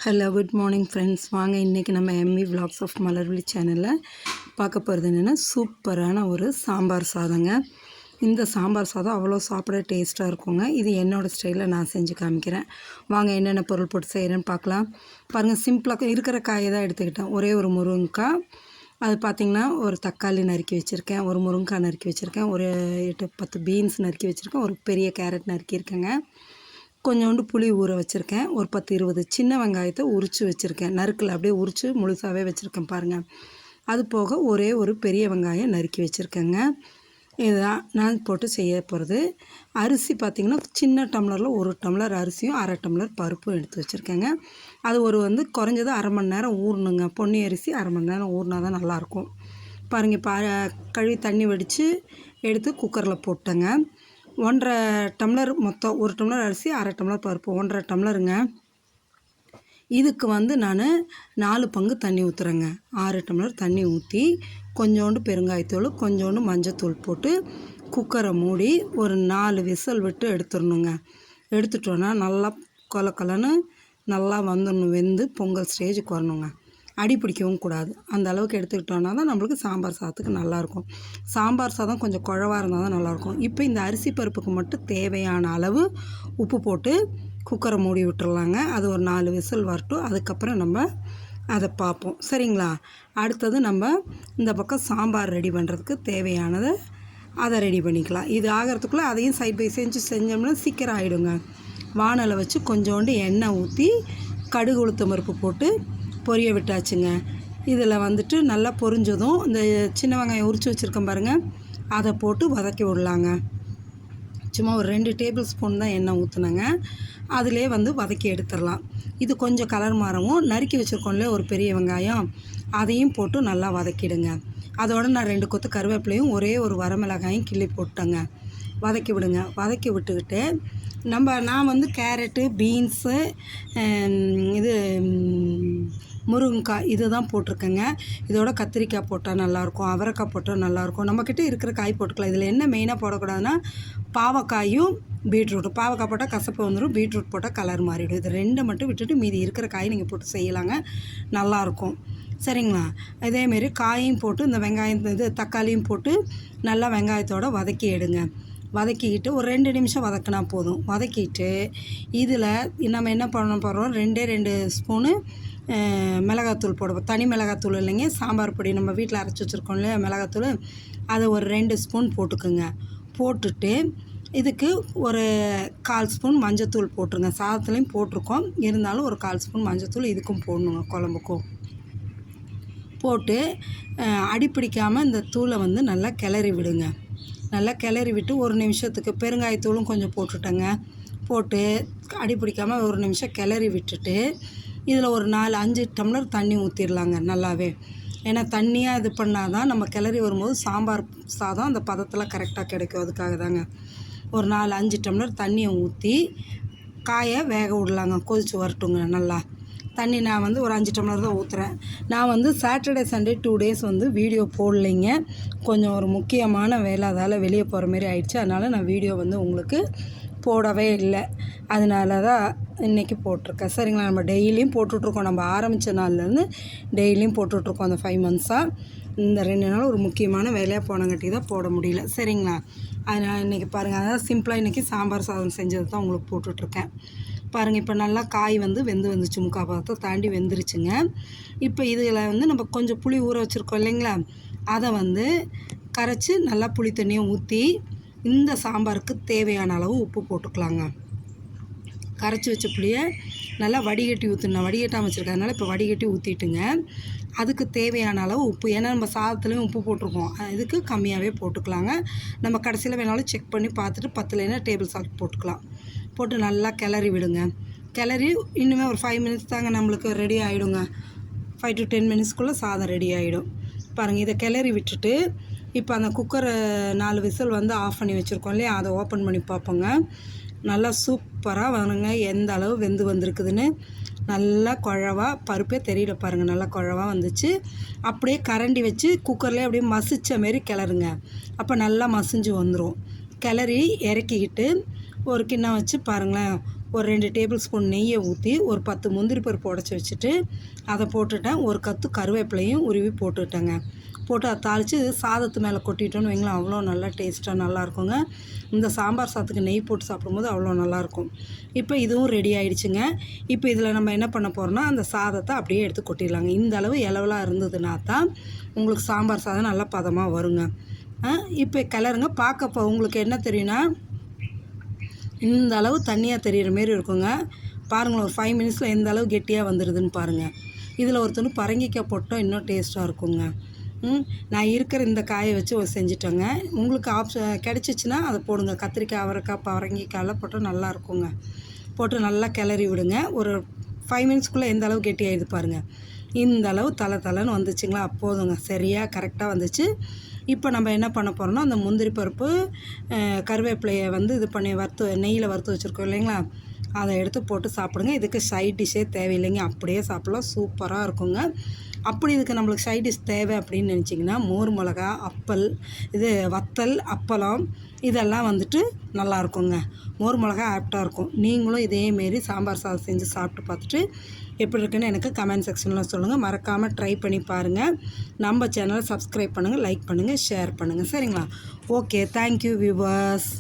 Hello good morning friends. வாங்க இன்றைக்கி நம்ம எம்வி விலாக்ஸ் ஆஃப் மலர்விழி சேனலில் பார்க்க போகிறது என்னென்னா சூப்பரான ஒரு சாம்பார் சாதங்க. இந்த சாம்பார் சாதம் அவ்வளோ சாப்பிட டேஸ்ட்டாக இருக்குங்க. இது என்னோடய ஸ்டைலில் நான் செஞ்சு காமிக்கிறேன். வாங்க என்னென்ன பொருள் போட்டு செய்கிறேன்னு பார்க்கலாம். பாருங்கள், சிம்பிளாக இருக்கிற காயை தான் எடுத்துக்கிட்டேன். ஒரே ஒரு முருங்கைக்காய், அது பார்த்திங்கன்னா ஒரு தக்காளி நறுக்கி வச்சுருக்கேன், ஒரு முருங்கைக்காய் நறுக்கி வச்சுருக்கேன், ஒரு 8-10 பீன்ஸ் நறுக்கி வச்சுருக்கேன், ஒரு பெரிய கேரட் நறுக்கியிருக்கேங்க, கொஞ்சோண்டு புளி ஊற வச்சுருக்கேன், ஒரு 10-20 சின்ன வெங்காயத்தை உரித்து வச்சுருக்கேன். நறுக்கில் அப்படியே உரித்து முழுசாகவே வச்சுருக்கேன் பாருங்கள். அது போக ஒரே ஒரு பெரிய வெங்காயம் நறுக்கி வச்சுருக்கேங்க. இதுதான் நான் போட்டு செய்ய போகிறது. அரிசி பார்த்திங்கன்னா சின்ன டம்ளரில் 1 டம்ளர் அரிசியும் 1/2 டம்ளர் பருப்பும் எடுத்து வச்சுருக்கேங்க. அது குறைஞ்சது 1/2 மணி நேரம் ஊறணுங்க. பொன்னி அரிசி 1/2 மணி நேரம் ஊறினா தான் நல்லாயிருக்கும். பாருங்கள், இப்போ கழுவி தண்ணி வடித்து எடுத்து குக்கரில் போட்டேங்க. 1.5 டம்ளர் மொத்தம், 1 டம்ளர் அரிசி 1/2 டம்ளர் பருப்பு, 1.5 டம்ளருங்க. இதுக்கு நான் 4 பங்கு தண்ணி ஊற்றுறேங்க. 6 டம்ளர் தண்ணி ஊற்றி கொஞ்சோண்டு பெருங்காயத்தூள், கொஞ்சோண்டு மஞ்சத்தூள் போட்டு குக்கரை மூடி ஒரு 4 விசில் விட்டு எடுத்துடணுங்க. எடுத்துட்டோன்னா நல்லா கொலன்னு நல்லா வந்துடணும், வெந்து பொங்கல் ஸ்டேஜுக்கு வரணுங்க. அடி பிடிக்கவும் கூடாது. அந்த அளவுக்கு எடுத்துக்கிட்டோன்னா தான் நம்மளுக்கு சாம்பார் சாதத்துக்கு நல்லாயிருக்கும். சாம்பார் சாதம் கொஞ்சம் குழவா இருந்தால் தான் நல்லாயிருக்கும். இப்போ இந்த அரிசி பருப்புக்கு மட்டும் தேவையான அளவு உப்பு போட்டு குக்கரை மூடி விட்டுறலாங்க. அது ஒரு 4 விசில் வரட்டும். அதுக்கப்புறம் நம்ம அதை பார்ப்போம், சரிங்களா? அடுத்தது நம்ம இந்த பக்கம் சாம்பார் ரெடி பண்ணுறதுக்கு தேவையானதை அதை ரெடி பண்ணிக்கலாம். இது ஆகிறதுக்குள்ளே அதையும் சைட் பை செஞ்சோம்னா சீக்கிரம் ஆகிடுங்க. வானலை வச்சு கொஞ்சோண்டு எண்ணெய் ஊற்றி கடுகு உளுத்தம் பருப்பு போட்டு பொரிய விட்டாச்சுங்க. இதில் நல்லா பொரிஞ்சதும் இந்த சின்ன வெங்காயம் உரித்து வச்சுருக்கேன் பாருங்கள், அதை போட்டு வதக்கி விடலாங்க. சும்மா ஒரு 2 டேபிள் ஸ்பூன் தான் எண்ணெய் ஊற்றுனேங்க. அதிலே வதக்கி எடுத்துடலாம். இது கொஞ்சம் கலர் மாறவும் நறுக்கி வச்சுருக்கோம்ல ஒரு பெரிய வெங்காயம், அதையும் போட்டு நல்லா வதக்கிடுங்க. அதோடு நான் 2 கொத்து கருவேப்பிலையும் ஒரே ஒரு வரமிளகாயும் கிள்ளி போட்டேங்க. வதக்கி விடுங்க. வதக்கி விட்டுக்கிட்டு நான் கேரட்டு, பீன்ஸு, இது முருங்கைக்காய் இது தான் போட்டிருக்கேங்க. இதோட கத்திரிக்காய் போட்டால் நல்லாயிருக்கும், அவரைக்காய் போட்டால் நல்லாயிருக்கும். நம்மக்கிட்ட இருக்கிற காய் போட்டுக்கலாம். இதில் என்ன மெயினாக போடக்கூடாதுன்னா பாவக்காயும் பீட்ரூட்டு. பாவக்காய் போட்டால் கசப்பு வந்துடும், பீட்ரூட் போட்டால் கலர் மாறிடும். இது 2 மட்டும் விட்டுட்டு மீதி இருக்கிற காய் நீங்கள் போட்டு செய்யலாங்க, நல்லாயிருக்கும், சரிங்களா? இதேமாரி காயும் போட்டு இந்த வெங்காயம் தக்காளியும் போட்டு நல்லா வெங்காயத்தோடு வதக்கி எடுங்க. வதக்கிக்கிட்டு ஒரு 2 நிமிஷம் வதக்கினா போதும். வதக்கிட்டு இதில் நம்ம என்ன பண்ண போகிறோம், 2 ஸ்பூனு மிளகாத்தூள் போடுவோம். தனி மிளகாத்தூள் இல்லைங்க, சாம்பார் பொடி நம்ம வீட்டில் அரைச்சி வச்சுருக்கோம் இல்லையா மிளகாத்தூள், அதை ஒரு 2 ஸ்பூன் போட்டுக்குங்க. போட்டுட்டு இதுக்கு ஒரு 1/4 ஸ்பூன் மஞ்சத்தூள் போட்டுருங்க. சாதத்துலேயும் போட்டிருக்கோம், இருந்தாலும் ஒரு 1/4 ஸ்பூன் மஞ்சத்தூள் இதுக்கும் போடணுங்க, குழம்புக்கும் போட்டு அடி பிடிக்காமல் இந்த தூளை நல்லா கிளறி விடுங்க. நல்லா கிளறி விட்டு 1 நிமிஷத்துக்கு பெருங்காயத்தூளும் கொஞ்சம் போட்டுட்டேங்க. போட்டு அடி பிடிக்காமல் 1 நிமிஷம் கிளறி விட்டுட்டு இதில் ஒரு 4-5 டம்ளர் தண்ணி ஊற்றிடலாங்க நல்லாவே. ஏன்னா தண்ணியாக இது பண்ணால் தான் நம்ம கிளறி வரும்போது சாம்பார் சாதம் அந்த பதத்தில் கரெக்டாக கிடைக்கும். அதுக்காக தாங்க ஒரு 4-5 டம்ளர் தண்ணியை ஊற்றி காயை வேக விடலாங்க. கொதித்து வரட்டுங்க நல்லா. தண்ணி நான் ஒரு 5 டம்ளர் தான் ஊற்றுறேன். நான் சாட்டர்டே சண்டே 2 டேஸ் வீடியோ போடலைங்க. கொஞ்சம் ஒரு முக்கியமான வேலை, அதால் வெளியே போகிற மாரி ஆயிடுச்சு. அதனால் நான் வீடியோ உங்களுக்கு போடவே இல்லை. அதனால தான் இன்றைக்கி போட்டிருக்கேன், சரிங்களா? நம்ம டெய்லியும் போட்டுட்ருக்கோம். நம்ம ஆரம்பித்த நாள்லேருந்து டெய்லியும் போட்டுட்ருக்கோம். அந்த 5 மந்த்ஸாக இந்த 2 நாள் ஒரு முக்கியமான வேலையாக போனங்காட்டி தான் போட முடியல, சரிங்களா? அதனால் இன்றைக்கி பாருங்கள், அதாவது சிம்பிளாக இன்றைக்கி சாம்பார் சாதம் செஞ்சது தான் உங்களுக்கு போட்டுட்ருக்கேன். பாருங்கள், இப்போ நல்லா காய் வெந்து வந்துச்சு, 3/4 பதத்தை தாண்டி வெந்துருச்சுங்க. இப்போ இதில் நம்ம கொஞ்சம் புளி ஊற வச்சுருக்கோம் இல்லைங்களா, அதை கரைச்சி நல்லா புளி தண்ணியை ஊற்றி இந்த சாம்பாருக்கு தேவையான அளவு உப்பு போட்டுக்கலாங்க. கரைச்சி வச்ச புளியை நல்லா வடிகட்டி ஊற்றுனா, வடிகட்டாமல் வச்சுருக்கறதுனால இப்போ வடிகட்டி ஊற்றிட்டுங்க. அதுக்கு தேவையான அளவு உப்பு, ஏன்னா நம்ம சாதத்துலேயும் உப்பு போட்டிருக்கோம், இதுக்கு கம்மியாகவே போட்டுக்கலாங்க. நம்ம கடைசியில் வேணாலும் செக் பண்ணி பார்த்துட்டு 10 டேபிள் சால்ட் போட்டுக்கலாம். போட்டு நல்லா கிளறி விடுங்க. கிளறி இன்னுமே ஒரு 5 மினிட்ஸ் தாங்க நம்மளுக்கு ரெடி ஆகிடுங்க. 5 to 10 மினிட்ஸ்க்குள்ளே சாதம் ரெடி ஆகிடும். பாருங்கள், இதை கிளறி விட்டுட்டு இப்போ அந்த குக்கரை 4 விசில் ஆஃப் பண்ணி வச்சுருக்கோம் இல்லையா, அதை ஓப்பன் பண்ணி பார்ப்போங்க. நல்லா சூப்பராக வருங்க. எந்த அளவு வெந்து வந்திருக்குதுன்னு நல்லா குழவா, பருப்பே தெரியல பாருங்கள், நல்லா குழவா வந்துச்சு. அப்படியே கரண்டி வச்சு குக்கர்லேயே அப்படியே மசித்த மாரி கிளறுங்க. அப்போ நல்லா மசிஞ்சு வந்துடும். கிளறி இறக்கிக்கிட்டு ஒரு கிண்ணம் வச்சு பாருங்களேன், ஒரு 2 டேபிள் ஸ்பூன் நெய்யை ஊற்றி ஒரு 10 முந்திரி பருப்பு உடச்சி வச்சுட்டு அதை போட்டுட்டேன். ஒரு கத்து கருவேப்பிலையும் உருவி போட்டுவிட்டேங்க. போட்டு அதை தாளித்து சாதத்து மேலே கொட்டிட்டோன்னு வைங்களேன், அவ்வளோ நல்லா டேஸ்ட்டாக நல்லாயிருக்குங்க. இந்த சாம்பார் சாதத்துக்கு நெய் போட்டு சாப்பிடும்போது அவ்வளோ நல்லாயிருக்கும். இப்போ இதுவும் ரெடி ஆகிடுச்சுங்க. இப்போ இதில் நம்ம என்ன பண்ண போகிறோம்னா, அந்த சாதத்தை அப்படியே எடுத்து கொட்டிடலாங்க. இந்த அளவு இலவலாக இருந்ததுன்னா தான் உங்களுக்கு சாம்பார் சாதம் நல்லா பதமாக வருங்க. இப்போ கிளறுங்க. பார்க்க உங்களுக்கு என்ன தெரியும்னா, இந்த அளவு தண்ணியாக தெரிகிற மாரி இருக்குங்க. பாருங்களேன், ஒரு 5 மினிட்ஸில் எந்த அளவு கெட்டியாக வந்துடுதுன்னு பாருங்கள். இதில் ஒரு துண்டு பரங்கிக்காய் போட்டால் இன்னும் டேஸ்ட்டாக இருக்குங்க. நான் இருக்கிற இந்த காயை வச்சு செஞ்சுட்டேங்க. உங்களுக்கு கிடச்சிச்சின்னா அதை போடுங்க. கத்திரிக்காய், அவரைக்காய், பரங்கிக்காயெல்லாம் போட்டால் நல்லா இருக்குங்க. போட்டு நல்லா கிளறி விடுங்க. ஒரு 5 மினிட்ஸ்க்குள்ளே எந்த அளவு கெட்டி ஆகிடுது பாருங்கள். இந்த அளவு தலைன்னு வந்துச்சுங்களா, போதுங்க. சரியாக கரெக்டாக வந்துச்சு. இப்போ நம்ம என்ன பண்ண போகிறோம்னா, அந்த முந்திரி பருப்பு கருவேப்பிலையை இது பண்ணி நெய்யில் வறுத்து வச்சுருக்கோம் இல்லைங்களா, அதை எடுத்து போட்டு சாப்பிடுங்க. இதுக்கு சைட் டிஷ்ஷே தேவையில்லைங்க, அப்படியே சாப்பிட்லாம். சூப்பராக இருக்குங்க. அப்படி இதுக்கு நம்மளுக்கு சைட் டிஷ் தேவை அப்படின்னு நினச்சிங்கன்னா, மோர் மிளகா, வத்தல், அப்பளம் இதெல்லாம் நல்லாயிருக்குங்க. மோர் மிளகா ஆப்டாக இருக்கும். நீங்களும் இதேமாரி சாம்பார் சாதம் செஞ்சு சாப்பிட்டு பார்த்துட்டு எப்படி இருக்குன்னு எனக்கு கமெண்ட் செக்ஷனில் சொல்லுங்கள். மறக்காமல் ட்ரை பண்ணி பாருங்கள். நம்ம சேனலை சப்ஸ்கிரைப் பண்ணுங்கள், லைக் பண்ணுங்கள், ஷேர் பண்ணுங்கள். சரிங்களா? Okay, thank you viewers.